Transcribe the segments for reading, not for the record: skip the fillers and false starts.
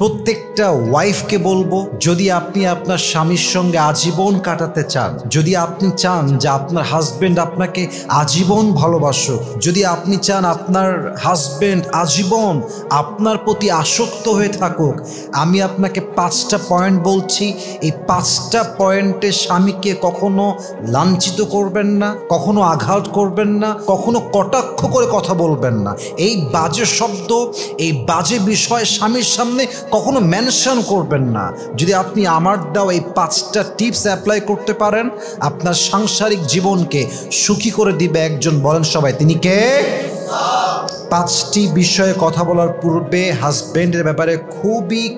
প্রত্যেকটা ওয়াইফকে বলবো, যদি আপনি আপনার স্বামীর সঙ্গে আজীবন কাটাতে চান, যদি আপনি চান যে আপনার হাজবেন্ড আপনাকে আজীবন ভালোবাসুক, যদি আপনি চান আপনার হাজবেন্ড আজীবন আপনার প্রতি আসক্ত হয়ে থাকুক, আমি আপনাকে 5টা পয়েন্ট বলছি। এই 5টা পয়েন্টে স্বামীকে কখনো লাঞ্ছিত করবেন না, কখনো আঘাত করবেন না, কখনো কটাক্ষ করে কথা বলবেন না। এই বাজে শব্দ, এই বাজে বিষয় স্বামীর সামনে কখনো মেনশন করবেন না। যদি আপনি আমার দেওয়া এই 5টা টিপস অ্যাপ্লাই করতে পারেন, আপনার সাংসারিক জীবনকে সুখী করে দিবে একজন, বলেন সবাই, তিনি কে? 5টি বিষয়ে কথা বলার পূর্বে হাজব্যান্ডের ব্যাপারে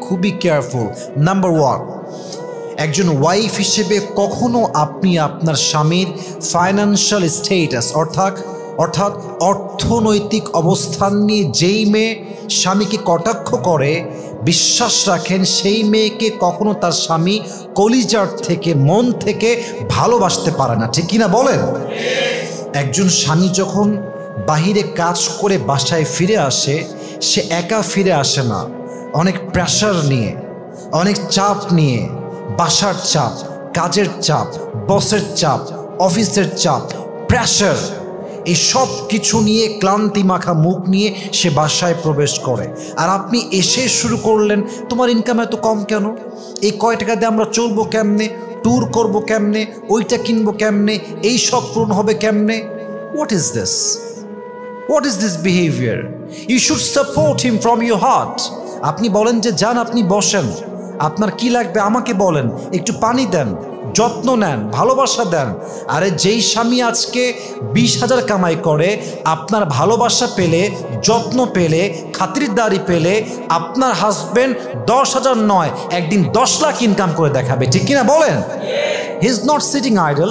খুবই কেয়ারফুল। নাম্বার 1, একজন ওয়াইফ হিসেবে কখনো আপনি আপনার স্বামীর ফাইন্যান্সিয়াল স্টেটাস অর্থাৎ অর্থনৈতিক অবস্থান নিয়ে যেই মেয়ে স্বামীকে কটাক্ষ করে, বিশ্বাস রাখেন সেই মেয়েকে কখনো তার স্বামী কলিজার থেকে, মন থেকে ভালোবাসতে পারে না। ঠিক কিনা বলেন? একজন স্বামী যখন বাহিরে কাজ করে বাসায় ফিরে আসে, সে একা ফিরে আসে না, অনেক প্রেশার নিয়ে, অনেক চাপ নিয়ে, বাসার চাপ, কাজের চাপ, বসের চাপ, অফিসের চাপ, প্রেশার, এই সব কিছু নিয়ে ক্লান্তি মাখা মুখ নিয়ে সে বাসায় প্রবেশ করে। আর আপনি এসে শুরু করলেন, তোমার ইনকাম এত কম কেন? এই কয় টাকা দিয়ে আমরা চলবো কেমনে? ট্যুর করবো কেমনে? ওইটা কিনবো কেমনে? এই শখ পূরণ হবে কেমনে? What is this? What is this behaviour? You should support him from your heart. আপনি বলেন যে যান, আপনি বসেন, আপনার কি লাগবে আমাকে বলেন, একটু পানি দেন, যত্ন নেন, ভালোবাসা দেন। আরে যেই স্বামী আজকে 20,000 কামাই করে, আপনার ভালোবাসা পেলে, যত্ন পেলে, খাতিরদারি পেলে, আপনার হাজবেন্ড 10,000 নয়, একদিন 10 লাখ ইনকাম করে দেখাবে। ঠিক কিনা বলেন? He is not sitting idle,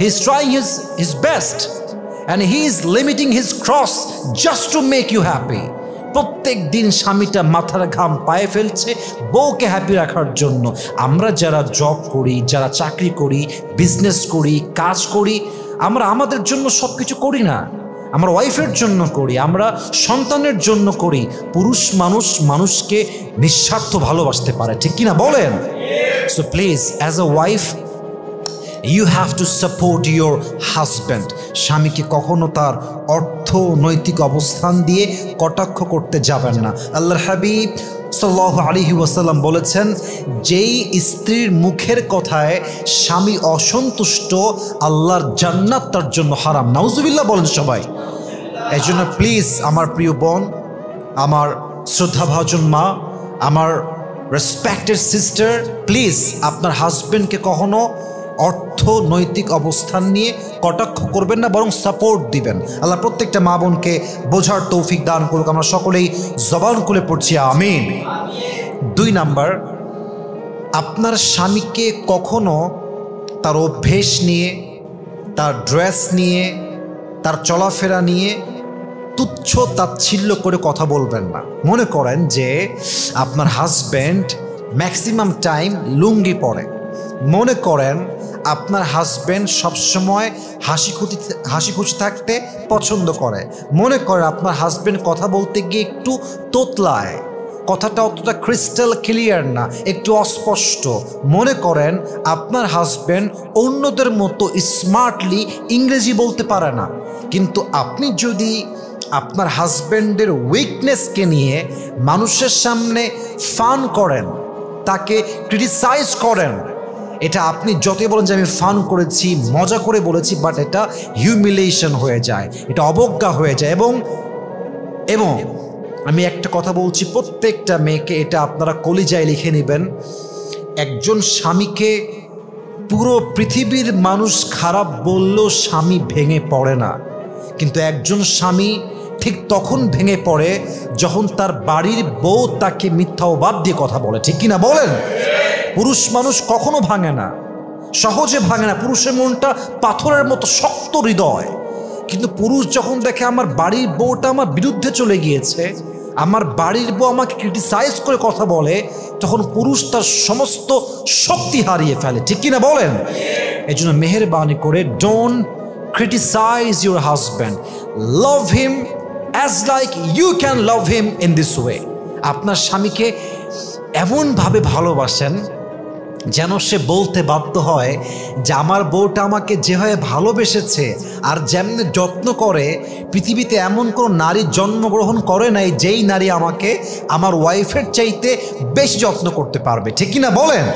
he is trying his best and he is limiting his cross just to make you happy. প্রত্যেক দিন স্বামীটা মাথার ঘাম পায়ে ফেলছে বউকে হ্যাপি রাখার জন্য। আমরা যারা জব করি, যারা চাকরি করি, বিজনেস করি, কাজ করি, আমরা আমাদের জন্য সব কিছু করি না, আমরা ওয়াইফের জন্য করি, আমরা সন্তানের জন্য করি। পুরুষ মানুষ মানুষকে নিঃস্বার্থ ভালোবাসতে পারে। ঠিক কিনা বলেন? So please, as a wife, you have to support your husband. স্বামীকে কখনো তার অর্থনৈতিক অবস্থান দিয়ে কটাক্ষ করতে যাবেন না। আল্লাহর হাবিব সাল্লাল্লাহু আলাইহি ওয়াসাল্লাম বলেছেন, যেই স্ত্রীর মুখের কথায় স্বামী অসন্তুষ্ট, আল্লাহর জান্নাত তার জন্য হারাম। নাউজুবিল্লাহ বলেন সবাই। এই জন্য প্লিজ আমার প্রিয় বোন, আমার শ্রদ্ধাভাজন মা, আমার রেসপেক্টেড সিস্টার, প্লিজ আপনার হাজবেন্ডকে কখনো অর্থনৈতিক অবস্থান নিয়ে কটাক্ষ করবেন না, বরং সাপোর্ট দিবেন। আল্লাহ প্রত্যেকটা মা বোনকে বোঝার তৌফিক দান করুক। আমরা সকলেই জবান খুলে পড়ছি আমিন। 2 নাম্বার, আপনার স্বামীকে কখনো তার অভ্যেস নিয়ে, তার ড্রেস নিয়ে, তার চলাফেরা নিয়ে তুচ্ছ তাচ্ছিল্য করে কথা বলবেন না। মনে করেন যে আপনার হাজব্যান্ড ম্যাক্সিমাম টাইম লুঙ্গি পরে, মনে করেন আপনার হাজব্যান্ড সবসময় হাসি খুশি থাকতে পছন্দ করে, মনে করেন আপনার হাজব্যান্ড কথা বলতে গিয়ে একটু তোতলায়, কথাটা অতটা ক্রিস্টাল ক্লিয়ার না, একটু অস্পষ্ট, মনে করেন আপনার হাজব্যান্ড অন্যদের মতো স্মার্টলি ইংরেজি বলতে পারে না, কিন্তু আপনি যদি আপনার হাজব্যান্ডের উইকনেসকে নিয়ে মানুষের সামনে ফান করেন, তাকে ক্রিটিসাইজ করেন, এটা আপনি যতই বলেন যে আমি ফান করেছি, মজা করে বলেছি, বাট এটা হিউমিলিয়েশন হয়ে যায়, এটা অবজ্ঞা হয়ে যায়। এবং আমি একটা কথা বলছি প্রত্যেকটা মেয়েকে, এটা আপনারা কলিজায় লিখে নেবেন, একজন স্বামীকে পুরো পৃথিবীর মানুষ খারাপ বললেও স্বামী ভেঙে পড়ে না, কিন্তু একজন স্বামী ঠিক তখন ভেঙে পড়ে যখন তার বাড়ির বউ তাকে মিথ্যা অবাদ দিয়ে কথা বলে। ঠিক কিনা বলেন? পুরুষ মানুষ কখনো ভাঙে না, সহজে ভাঙে না, পুরুষের মনটা পাথরের মতো শক্ত হৃদয়। কিন্তু পুরুষ যখন দেখে আমার বাড়ির বউটা আমার বিরুদ্ধে চলে গিয়েছে, আমার বাড়ির বউ আমাকে ক্রিটিসাইজ করে কথা বলে, তখন পুরুষ তার সমস্ত শক্তি হারিয়ে ফেলে। ঠিক কিনা বলেন? এই জন্য মেহেরবানি করে don't criticise your husband, love him as like you can love him in this way. আপনার স্বামীকে এমনভাবে ভালোবাসেন যেন সে বলতে বাধ্য হয় যে আমার বউটা আমাকে যেভাবে ভালোবেসেছে আর যেমনি যত্ন করে, পৃথিবীতে এমন কোনো নারী জন্মগ্রহণ করে নাই যেই নারী আমাকে আমার ওয়াইফের চাইতে বেশি যত্ন করতে পারবে। ঠিক কিনা বলেন?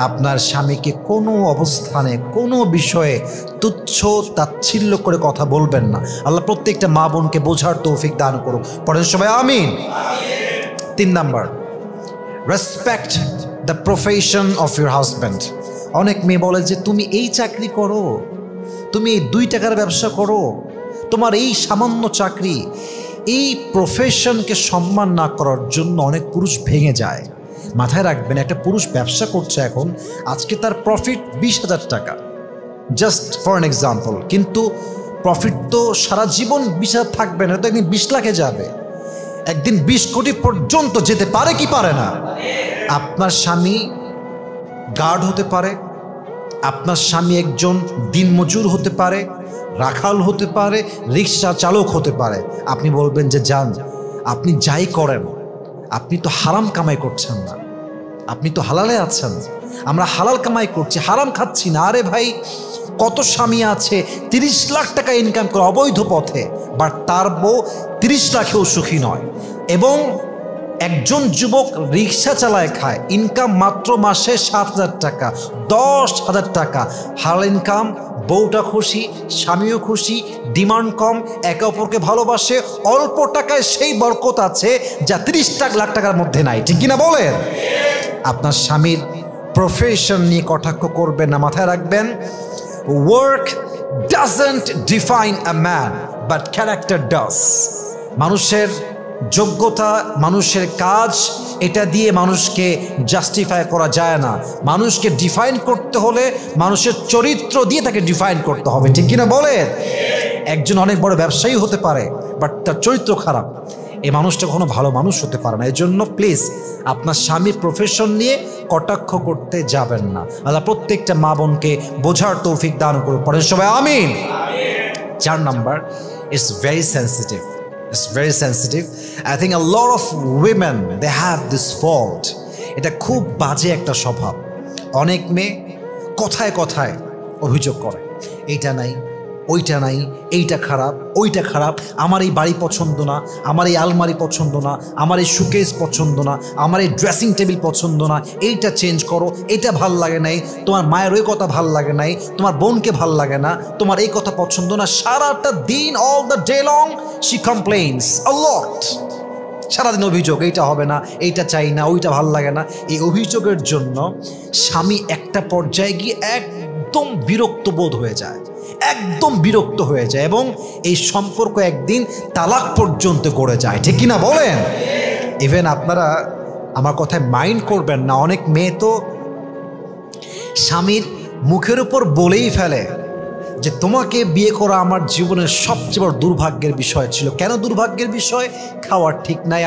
আপনার স্বামীকে কোনো অবস্থানে কোনো বিষয়ে তুচ্ছ তাচ্ছিল্য করে কথা বলবেন না। আল্লাহ প্রত্যেকটা মা বোনকে বোঝার তৌফিক দান করুক। পড়েন সবাই আমিন। 3 number, respect the profession of your husband. অনেক মেয়ে বলে যে তুমি এই চাকরি করো, তুমি এই 2 টাকার ব্যবসা করো, তোমার এই সামান্য চাকরি। এই প্রফেশনকে সম্মান না করার জন্য অনেক পুরুষ ভেঙে যায়। মাথায় রাখবেন, একটা পুরুষ ব্যবসা করছে এখন, আজকে তার প্রফিট 20,000 টাকা, জাস্ট ফর অ্যান এক্সাম্পল, কিন্তু প্রফিট তো সারা জীবন 20,000 থাকবে না, তো একদিন 20 লাখে যাবে, একদিন 20 কোটি পর্যন্ত যেতে পারে কি পারে না? আপনার স্বামী গার্ড হতে পারে, আপনার স্বামী একজন দিনমজুর হতে পারে, রাখাল হতে পারে, রিক্সা চালক হতে পারে। আপনি বলবেন যে যান, আপনি যাই করেন আপনি তো হারাম কামাই করছেন না, আপনি তো হালালে আছেন। আমরা হালাল কামাই করছি, হারাম খাচ্ছি না। আরে ভাই, কত স্বামী আছে 30 লাখ টাকা ইনকাম করে অবৈধ পথে, বাট তার বউ 30 লাখেও সুখী নয়। এবং একজন যুবক রিক্সা চালায় খায়, ইনকাম মাত্র মাসে 7,000 টাকা, 10,000 টাকা হালাল ইনকাম, বউটা খুশি, স্বামীও খুশি, ডিমান্ড কম, একে অপরকে ভালোবাসে, অল্প টাকায় সেই বরকত আছে যা 30 লাখ টাকার মধ্যে নাই। ঠিক কিনা বলেন? আপনার স্বামীর প্রফেশন নিয়ে কটাক্ষ করবেন না। মাথায় রাখবেন, work doesn't define a man but character does. মানুষের যোগ্যতা, মানুষের কাজ, এটা দিয়ে মানুষকে জাস্টিফাই করা যায় না। মানুষকে ডিফাইন করতে হলে মানুষের চরিত্র দিয়ে তাকে ডিফাইন করতে হবে। ঠিক কিনা বলেন? একজন অনেক বড় ব্যবসায়ী হতে পারে, বাট তার চরিত্র খারাপ, এই মানুষটা কখনো ভালো মানুষ হতে পারে না। এই জন্য প্লিজ আপনার স্বামীর প্রফেশন নিয়ে কটাক্ষ করতে যাবেন না। আল্লাহ প্রত্যেকটা মা বোনকে বোঝার তৌফিক দান করুন। পড়েন সবাই আমিন। 4 number, it's very sensitive. It's very sensitive. I think a lot of women, they have this fault. এটা খুব বাজে একটা স্বভাব। অনেক মেয়ে কথায় কথায় অভিযোগ করে, এইটা নাই, ওইটা নাই, এইটা খারাপ, ওইটা খারাপ, আমার এই বাড়ি পছন্দ না, আমার এই আলমারি পছন্দ না, আমার এই শোকেস পছন্দ না, আমার এই ড্রেসিং টেবিল পছন্দ না, এইটা চেঞ্জ করো, এটা ভাল লাগে নাই, তোমার মায়ের ওই কথা ভাল লাগে নাই, তোমার বোনকে ভাল লাগে না, তোমার এই কথা পছন্দ না। সারাটা দিন, all the day long she complains a lot. সারাদিন অভিযোগ, এইটা হবে না, এইটা চাই না, ওইটা ভাল লাগে না। এই অভিযোগের জন্য স্বামী একটা পর্যায়ে গিয়ে একদম বিরক্ত বোধ হয়ে যায়, একদম বিরক্ত হয়ে যায়, এবং এই সম্পর্ক একদিন তালাক পর্যন্ত গড়ে যায়। ঠিক কিনা বলেন? ইভেন আপনারা আমার কথায় মাইন্ড করবেন না, অনেক মেয়ে তো স্বামীর মুখের উপর বলেই ফেলে যে তোমাকে বিয়ে করা আমার জীবনের সবচেয়ে বড় দুর্ভাগ্যের বিষয় ছিল। কেন দুর্ভাগ্যের বিষয়? খাওয়ার ঠিক নাই,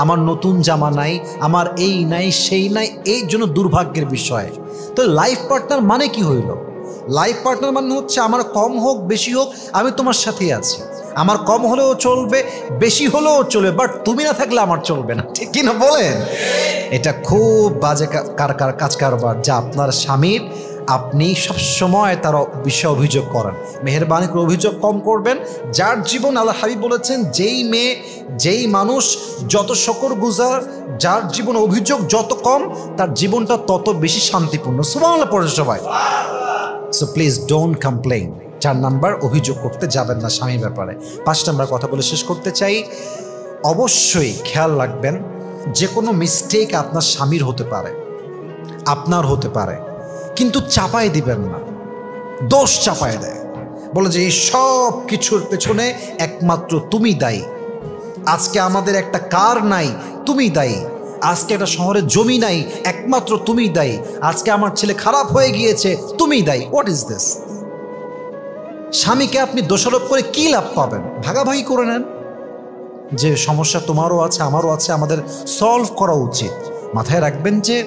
আমার নতুন জামা নাই, আমার এই নাই, সেই নাই, এই জন্য দুর্ভাগ্যের বিষয়। তো লাইফ পার্টনার মানে কি হইল? লাইফ পার্টনার মানে হচ্ছে আমার কম হোক বেশি হোক আমি তোমার সাথেই আছি, আমার কম হলেও চলবে, বেশি হলেও চলবে, বাট তুমি না থাকলে আমার চলবে না। ঠিক কিনা বলেন? এটা খুব বাজে কাজ কারবার, যা আপনার স্বামীর আপনি সবসময় তার বিষয়ে অভিযোগ করেন। মেহেরবানি করে অভিযোগ কম করবেন। যার জীবন, আল্লাহ হাবিব বলেছেন, যেই মেয়ে, যেই মানুষ যত শকর গুজার, যার জীবন অভিযোগ যত কম, তার জীবনটা তত বেশি শান্তিপূর্ণ। সুবহানাল্লাহ পড়েন সবাই। So please don't complain. 4 number, অভিযোগ করতে যাবেন না স্বামীর ব্যাপারে। 5 নাম্বার কথা বলে শেষ করতে চাই, অবশ্যই খেয়াল রাখবেন যে কোনো মিস্টেক আপনার স্বামীর হতে পারে, আপনার হতে পারে, কিন্তু চাপায় দিবেন না, দোষ চাপায় দেয়, বলে যে এই সব কিছুর পেছনে একমাত্র তুমি দায়ী, আজকে আমাদের একটা কার নাই তুমি দায়ী, আজকে একটা শহরে জমি নাই একমাত্র তুমি দায়ী, আজকে আমার ছেলে খারাপ হয়ে গিয়েছে তুমি দায়ী। What is this? স্বামীকে আপনি দোষারোপ করে কি লাভ পাবেন? ভাগাভাগি করে নেন, যে সমস্যা তোমারও আছে আমারও আছে, আমাদের সলভ করা উচিত। মাথায় রাখবেন যে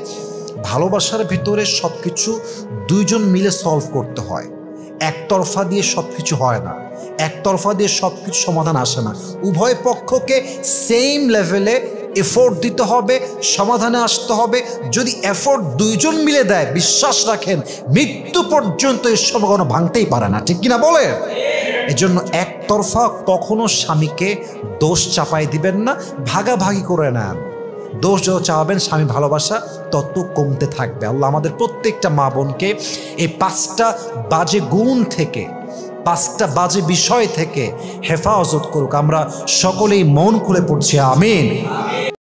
ভালোবাসার ভিতরে সব কিছু 2 জন মিলে সলভ করতে হয়, একতরফা দিয়ে সব কিছু হয় না, একতরফা দিয়ে সব কিছু সমাধান আসে না। উভয় পক্ষকে সেম লেভেলে এফোর্ট দিতে হবে, সমাধানে আসতে হবে। যদি এফোর্ট দুইজন মিলে দেয়, বিশ্বাস রাখেন মৃত্যু পর্যন্ত এই সম্পর্ক ভাঙতেই পারে না, ঠিক কিনা বলে? এজন্য একতরফা কখনো স্বামীকে দোষ চাপাই দিবেন না, ভাগাভাগি করে নেন। দোষ যত চাওয়াবেন স্বামী ভালোবাসা তত কমতে থাকবে। আল্লাহ আমাদের প্রত্যেকটা মা বোনকে এই 5টা বাজে গুণ থেকে, 5টা বাজে বিষয় থেকে হেফাজত করুক। আমরা সকলেই মন খুলে পড়ছি আমিন।